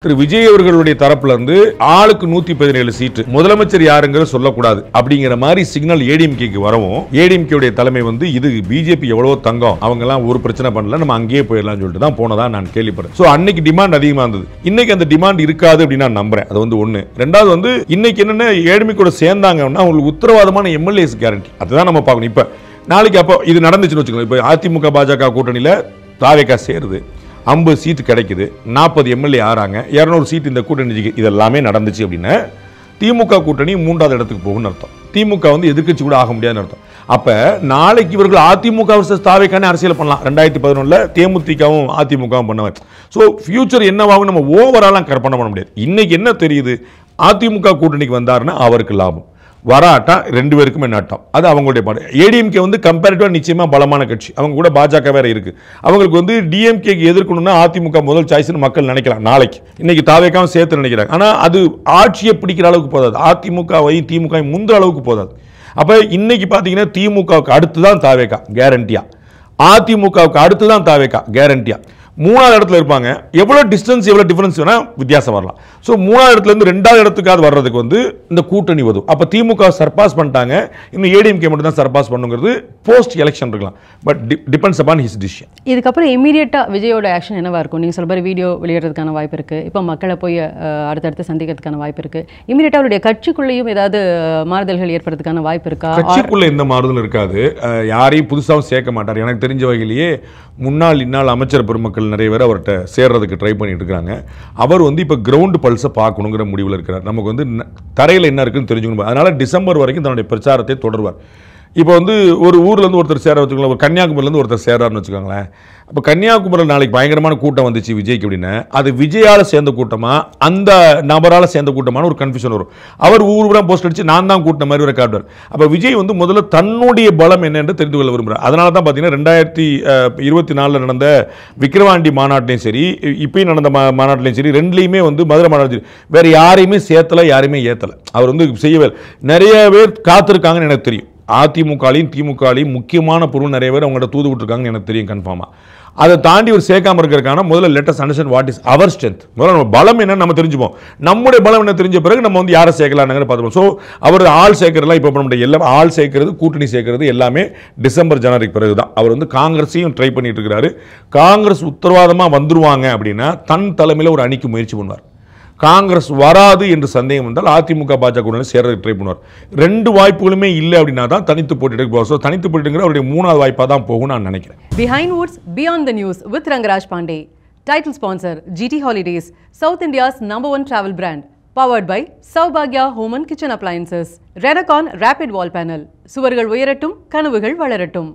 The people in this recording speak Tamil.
திரு விஜய் அவர்களுடைய தரப்புல இருந்து ஆளுக்கு 117 சீட்டு முதலமைச்சர் யாருங்கிற சொல்லக்கூடாது அப்படிங்கிற மாதிரி சிக்னல் ஏடிஎம்கேக்கு வரவும் ஏடிஎம்கே தலைமை வந்து இது பிஜேபி எவ்வளவோ தங்கம் அவங்க எல்லாம் ஒரு பிரச்சனை பண்ணல நம்ம அங்கேயே போயிடலாம் சொல்லிட்டு தான் போனதா நான் கேள்விப்படுறேன். சோ அன்னைக்கு டிமாண்ட் அதிகமா இருந்தது. இன்னைக்கு அந்த டிமாண்ட் இருக்காது அப்படின்னு நான் நம்புறேன். அது வந்து ஒண்ணு. ரெண்டாவது வந்து இன்னைக்கு என்னன்னா ஏடிஎம்கே சேர்ந்தாங்கன்னா அவங்களுக்கு உத்தரவாதமான எம்எல்ஏஸ் கேரண்டி அதுதான் நம்ம பார்க்கணும். இப்ப நாளைக்கு அப்போ இது நடந்துச்சுன்னு வச்சுக்கோங்க. இப்ப அதிமுக பாஜக கூட்டணியில தாவேகா சேருது, 50 சீட்டு கிடைக்குது, 40 எம்எல்ஏ ஆறாங்க, 200 சீட் இந்த கூட்டணி இதெல்லாமே நடந்துச்சு அப்படின்னா திமுக கூட்டணி 3வது இடத்துக்கு போகும்னு அர்த்தம். திமுக வந்து எதிர்க்கட்சி கூட ஆக முடியாதுன்னு அர்த்தம். அப்ப நாளைக்கு இவர்கள் அதிமுக வர்சஸ் தாவேகான்னு அரசியல் பண்ணலாம். 2011 தேமுதிகவும் அதிமுகவும் பண்ணவர். ஸோ ஃபியூச்சர் என்னவாகும் நம்ம ஓவராலாம் கற்பனை பண்ண முடியாது. இன்னைக்கு என்ன தெரியுது, அதிமுக கூட்டணிக்கு வந்தாருன்னா அவருக்கு லாபம், வராட்டா 2 பேருக்கும் என்ன ஆட்டம், அது அவங்களுடைய பாடு. ஏடிஎம்கே வந்து கம்பேரிட்டிவா நிச்சயமா பலமான கட்சி, அவங்க கூட பாஜக வேற இருக்கு. அவங்களுக்கு வந்து டிஎம்கேக்கு எதிர்க்கணும்னா அதிமுக முதல் சாய்ஸ்னு மக்கள் நினைக்கலாம். நாளைக்கு இன்னைக்கு தாவேக்காவும் சேர்த்து நினைக்கிறாங்க. ஆனா அது ஆட்சியை பிடிக்கிற அளவுக்கு போதாது, அதிமுகவை திமுக முந்துற அளவுக்கு போதாது. அப்ப இன்னைக்கு பாத்தீங்கன்னா திமுகவுக்கு அடுத்துதான் தாவேக்கா கேரண்டியா, அதிமுகவுக்கு அடுத்துதான் தாவேக்கா கேரண்டியா, 3வது இடத்துல இருப்பாங்க. எவ்வளவு டிஸ்டன்ஸ் எவ்வளவு டிஃபரன்ஸ் வேணா வித்தியாசம் வரலாம். ஸோ 3வது இடத்துல இருந்து 2வது இடத்துக்காவது வர்றதுக்கு வந்து இந்த கூட்டணி வரும். அப்ப திமுக சர்பாஸ் பண்ணிட்டாங்க, இன்னும் ஏடிஎம்கே மட்டும் தான் சர்பாஸ் பண்ணுங்கிறது போஸ்ட் எலெக்ஷன் இருக்கலாம். But depends upon his decision. இதுக்கப்புறம் இமீடியட்டா விஜயோட ஆக்ஷன் என்னவா இருக்கும்? நீங்க சொல்ற மாதிரி வீடியோ வெளியிடறதுக்கான வாய்ப்பு இருக்கு, இப்போ மக்களை போய் அடுத்தடுத்து சந்திக்கிறதுக்கான வாய்ப்பு இருக்கு. இமீடியட்டா அவருடைய கட்சிக்குள்ளேயும் ஏதாவது மாறுதல்கள் ஏற்படுறதுக்கான வாய்ப்பு இருக்கா? கட்சிக்குள்ள எந்த மாறுதலும் இருக்காது, யாரையும் புதுசாகவும் சேர்க்க மாட்டார். எனக்கு தெரிஞ்ச வகையிலேயே முன்னாள் இந்நாள் அமைச்சர் பெருமக்கள் நிறைய பேர் அவர்கிட்ட சேர்றதுக்கு ட்ரை பண்ணிட்டு இருக்காங்க. அவர் வந்து இப்போ கிரவுண்ட் பல்ஸை பார்க்கணுங்கிற முடிவில் இருக்கிறார். நமக்கு வந்து தரையில் என்ன இருக்குன்னு தெரிஞ்சுக்கணும். அதனால டிசம்பர் வரைக்கும் தன்னுடைய பிரச்சாரத்தை தொடர்வார். இப்போ வந்து ஒரு ஊர்லேருந்து ஒருத்தர் சேர வச்சுக்கலாம், ஒரு கன்னியாகுமரியிலேருந்து ஒருத்தர் சேராருன்னு வச்சுக்கோங்களேன். அப்போ கன்னியாகுமரியில் நாளைக்கு பயங்கரமான கூட்டம் வந்துச்சு விஜய்க்கு அப்படின்னா அது விஜயால் சேர்ந்த கூட்டமா அந்த நபரால் சேர்ந்த கூட்டமான ஒரு கன்ஃபியூஷன் வரும். அவர் ஊர் போஸ்ட் அடிச்சு நான் தான் கூட்டின மாதிரி ஒரு காட்டுவார். அப்போ விஜய் வந்து முதல்ல தன்னுடைய பலம் என்னென்று தெரிந்து கொள்ள விரும்புகிறார். அதனால தான் பார்த்தீங்கன்னா 2024 நடந்த விக்கிரவாண்டி மாநாட்டிலையும் சரி, இப்பயும் நடந்த மாநாட்டிலையும் சரி, ரெண்டுலையுமே வந்து மதுரை மாநாடு வேற யாரையுமே சேர்த்தலை, யாரையுமே ஏற்றலை. அவர் வந்து செய்யவே நிறைய பேர் காத்திருக்காங்கன்னு எனக்கு தெரியும். அதிமுகலையும் திமுகலையும் முக்கியமான பொருள் நிறைய பேர் அவங்கள்ட்ட தூது விட்டுருக்காங்கன்னு எனக்கு தெரியும் கன்ஃபார்மாக. அதை தாண்டி ஒரு சேர்க்காம இருக்கிறதுக்கான முதல்ல let's understand what is our strength. முதல்ல நம்ம பலம் என்னன்னு நம்ம தெரிஞ்சுப்போம். நம்முடைய பலம் என்ன தெரிஞ்ச பிறகு நம்ம வந்து யாரை சேர்க்கலாம்னு பார்த்துப்போம். ஸோ அவர் ஆள் சேர்க்கறதுலாம் இப்போ நம்முடைய எல்லாம் ஆள் சேர்க்கறது கூட்டணி சேர்க்கறது எல்லாமே டிசம்பர் ஜனவரிக்கு பிறகு தான். அவர் வந்து காங்கிரஸையும் ட்ரை பண்ணிட்டு இருக்கிறாரு. காங்கிரஸ் உத்தரவாதமாக வந்துருவாங்க அப்படின்னா தன் தலைமையில் ஒரு அணிக்கு முயற்சி பண்ணுவார். காங்கிரஸ் வராது என்று சந்தேகம் வந்தால் அதிமுக பாஜக சேர்றதுக்கு ட்ரை பண்ணுவார். 2 வாய்ப்புகளுமே இல்லை அப்படின்னா தான் தனித்து போட்டிட்டு போவார். தனித்து போட்டிங்கிற அவருடைய 3வது வாய்ப்பாக தான் போகும் நான் நினைக்கிறேன். Behind Woods Beyond the News with Rangaraaj Pandey. Title sponsor GT Holidays, South India's #1 travel brand. Powered by Saubhagya Home and Kitchen Appliances. Renacon Rapid Wall Panel. சுவர்கள் உயரட்டும், கனவுகள் வளரட்டும்.